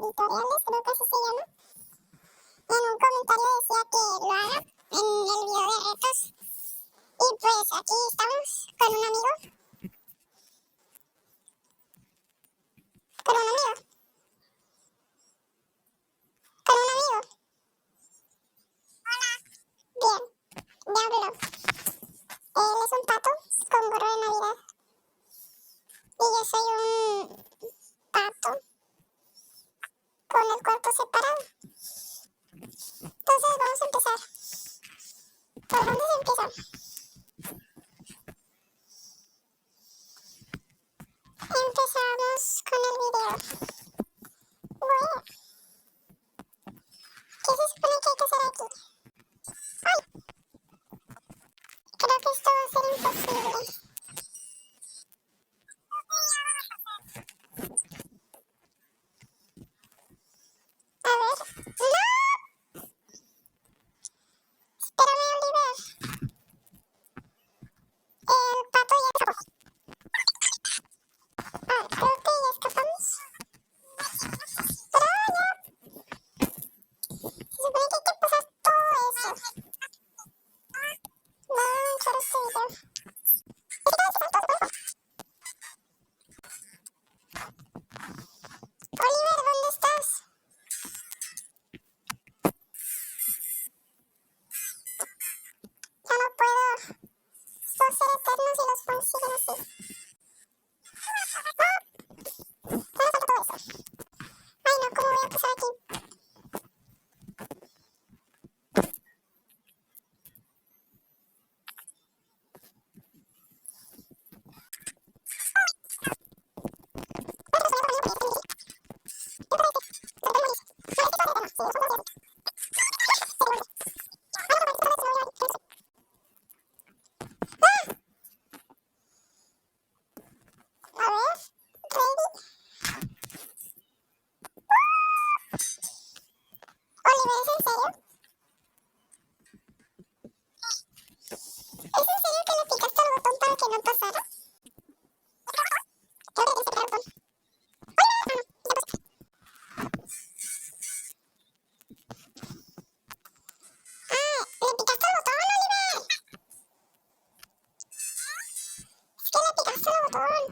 editoriales, creo que así se llama. En un comentario decía que lo haga en el video de retos. Y pues aquí estamos con un amigo. Con un amigo. Con un amigo. Bien, ya habló. Él es un pato con gorro de Navidad. Y yo soy un pato con el cuerpo separado. Entonces vamos a empezar. ¿Por dónde se empieza? Empezamos con el video. Bueno, ¿qué se supone que hay que hacer aquí? ¡Ay! Creo que esto va a ser imposible. A ver. ¡No! Espérame, Oliver. El pato ya escapó. Ah, creo que ya escapamos. Pero ya. Se supone que hay que pasar todo eso. Va a avanzar este video. Oliver, ¿dónde estás? Ya no puedo. Esto va a ser eterno si los fans siguen así. ¡No! Ya me falta todo eso. Ay, no, ¿cómo voy a pasar aquí? A ver, ready. Oliver, ¿es en serio? ¿Es en serio que le picaste al botón para que no pasara? Creo que tienes que picar el botón. Ah, ¿le picaste al botón, Oliver? Es que le picaste al botón.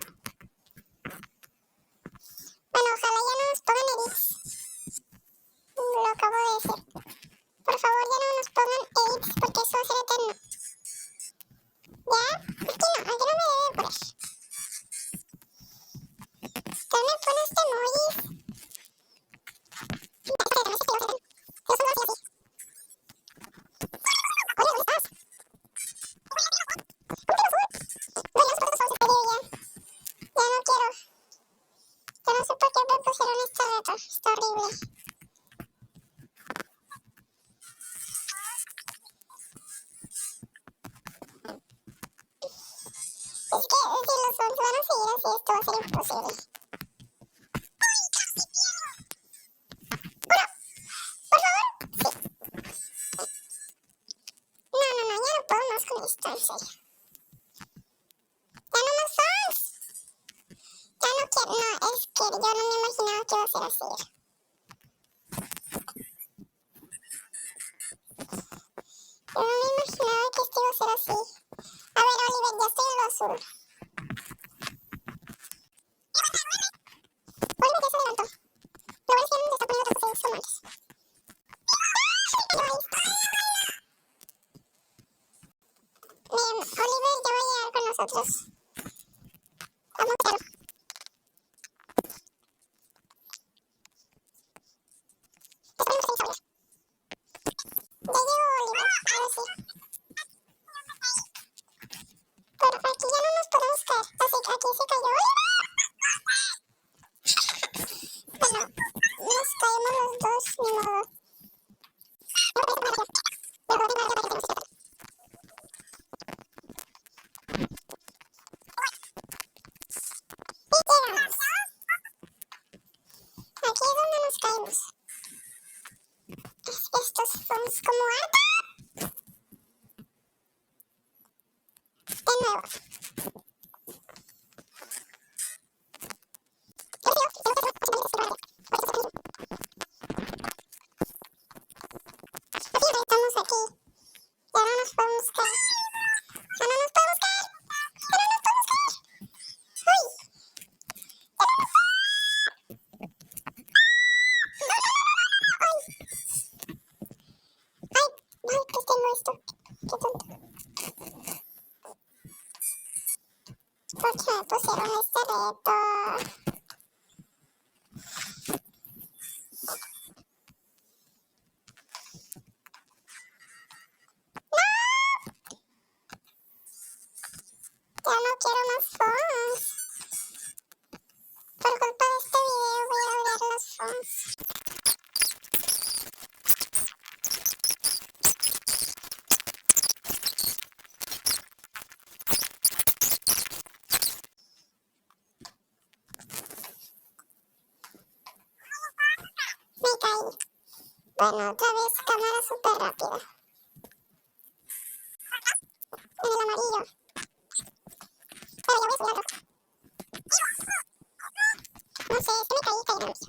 Bueno, ojalá ya no nos pongan edits. Lo acabo de decir. Por favor, ya no nos pongan edits porque eso va a ser eterno. ¿Ya? Aquí no me debe poner. Tú me pones emojis. Yo no sé por qué me pusieron este reto. Está horrible. Es que si los fans van a seguir así, esto va a ser imposible. Bueno, por favor, sí. No, ya no puedo más con esto, en serio. Ya no más fans. Ya no quiero, no, es que yo no me imaginaba que iba a ser así. Yo no me imaginaba que esto iba a ser así. A ver, Oliver, ya estoy en lo azul. Oliver ya se levantó. Lo bueno es que ya no se está poniendo otras cosas como antes. Oliver ya va a llegar con nosotros. Vamos a verlo. Ya llegó Oliver, ahora sí. Pero aquí ya no nos podemos caer. Así que aquí se cayó Oliver. Bueno, nos caemos los dos, ni modo. Y llegamos. Aquí es donde nos caemos. Estos fans como harta. De nuevo. porque me pusieron este reto. Ya no quiero más phones. Por culpa de este video voy a odiar los phones. Me caí. Bueno, otra vez cámara súper rápida. En el amarillo. Pero ya voy a subir al rojo. No sé, es que me caí en el amarillo.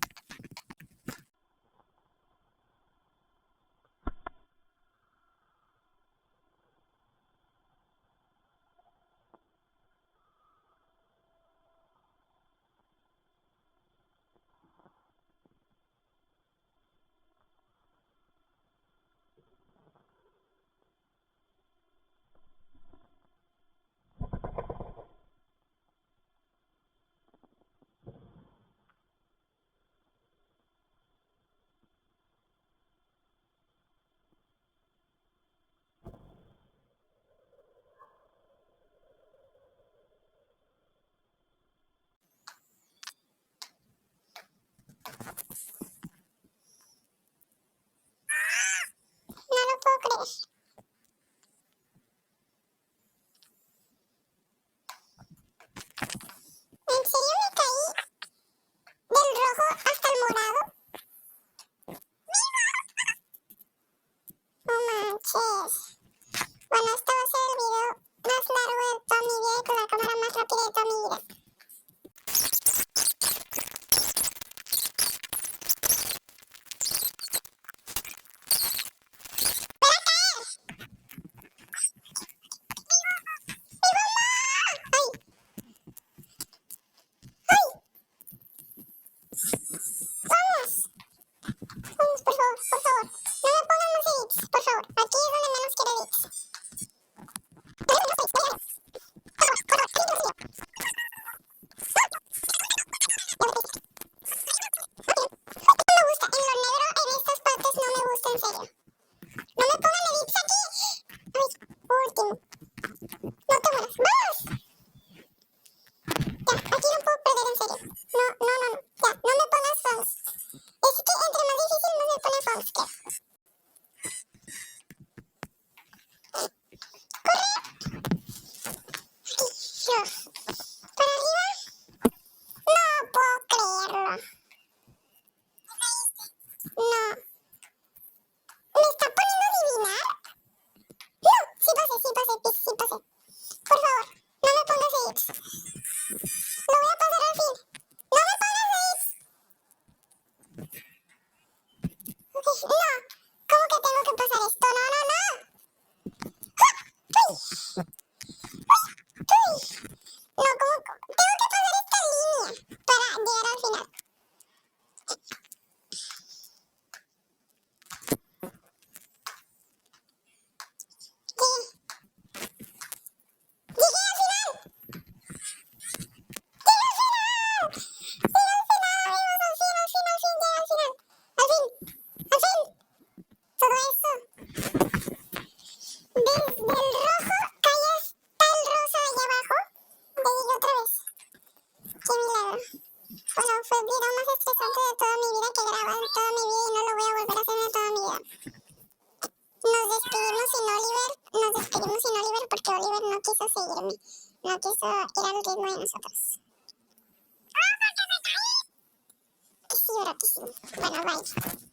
No lo puedo creer. ¿En serio me caí del rojo hasta el morado? No manches. Bueno, este va a ser el video más largo de toda mi vida y con la cámara más rápida de toda mi vida. Vamos, por favor, por favor. No me pongan más edits, por favor. Aquí es donde menos quiero edits. No me gusta, en lo negro, en estas partes no me gusta, en serio. No me pongan edits aquí. Ay, último. No te mueras. ¡Vamos! Ya, aquí no puedo perder, en serio. No. Ya, no me pongas fonts. Es que entre más difícil más me pone fonts, ¿qué? No. ¿Para arriba? No puedo creerlo. No. ¿Me está poniendo a adivinar? No, sí pasé, sí pasé. Por favor, no me pongas edits. Lo voy a pasar al fin. ¡No me pongas edits! Ok, no. ¿Cómo que tengo que pasar esto? No. ¡Ah! ¡Uy! No, ¿cómo? Tengo que pasar esta línea para llegar al final. ¡Llegué al final! Todo eso. Desde el rojo cae hasta el rosa allá abajo. Ya llegué otra vez. Qué milagro. Bueno, fue el video más estresante de toda mi vida que he grabado en toda mi vida y no lo voy a volver a hacer en toda mi vida. Nos despedimos sin Oliver porque Oliver no quiso seguirme. No quiso ir al ritmo de nosotros. Que sí, bro, que sí. Bueno, bye.